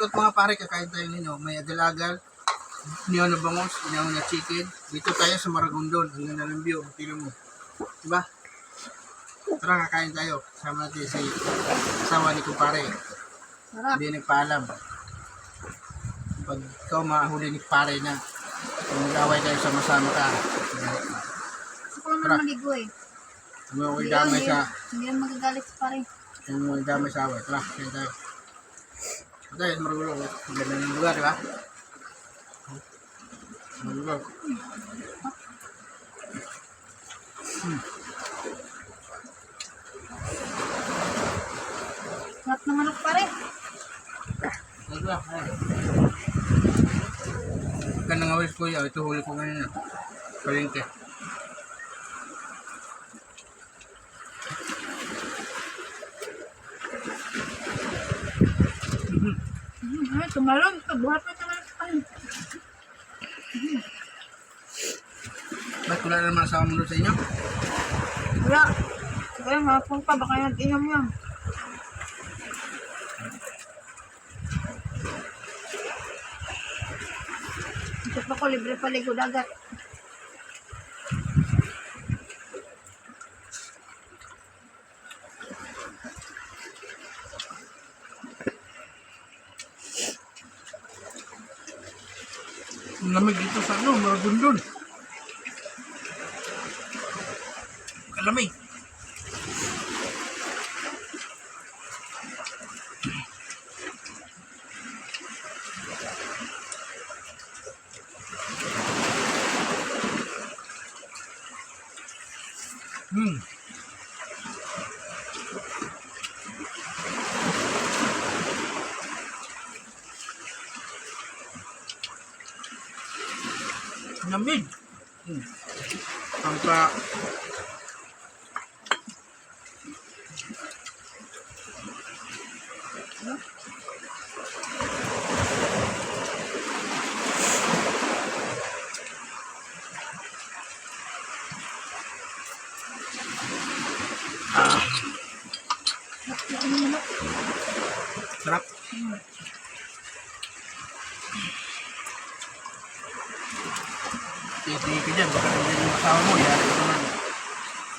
shoutout mga pare, kakain tayo ninyo. May agalagal, niyo na bangos, niyo na chicken. Dito tayo sa Maragondon. Ang ganda ng view. Tingnan mo. Diba? Tara, kakain tayo. Sama natin si asawa ni kumpare. Hindi nagpaalam. Pag ikaw mahuli ni pare na kung nag-away tayo sama-sama ka. Gusto ko naman maligo eh. Hindi mo damay sa... Hindi yan magagalit sa pare. Hindi mo damay sa away. Tara, kakain tayo. Tayo, Maragondon. Ang ganda ng lugar, diba? Maragondon. Sarap ng manok pare. Ka nang awis kuya, ito huli ko ngayon. Palengke. Ay, tumalon. Buhat na naman sa pare. Ba't wala naman asawa mo doon sa inyo? Wala. Kaya hapon pa, baka nag-inom yan. Isip ako, libre paligo dagat. Ang lamig dito sa ano, Maragondon. Kalamig. Lamig. Ang pa... Sarap. Tingin ka dyan, baka nandiyan yung asawa mo, yari ka naman.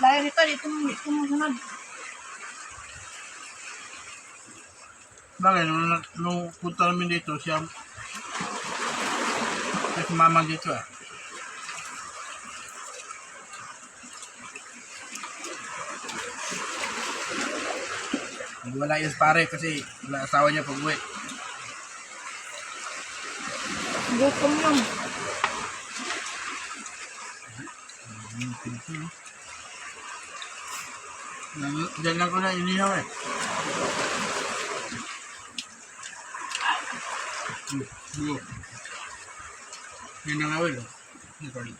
Layo nito, dito mo sunod. Bakit, nung punta namin dito, siya sumama dito ah. Wala yung pare kasi wala asawa niya pag-uwi. Gutom yun. Diyan lang ko na inihaw eh. Yan ang awil oh. Ano tayo?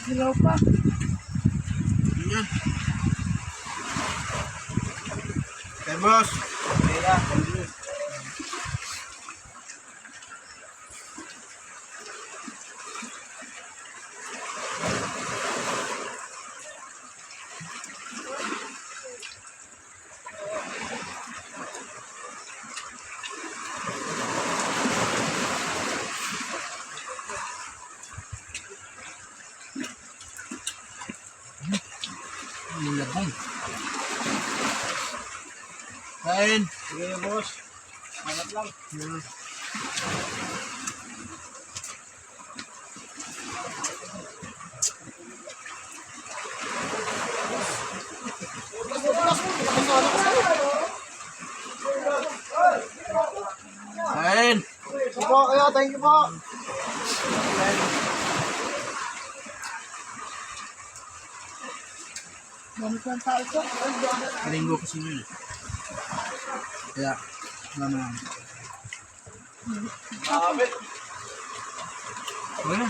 Hilaw pa. Yan. Okay, boss. Kaya, labong. Kain. Sige na, boss. Manap lang. Kain. Po, kayo, thank you po. Ganit lang tao ko. Linggo kasi yun. Kaya, Wala na. Grabe. Wala.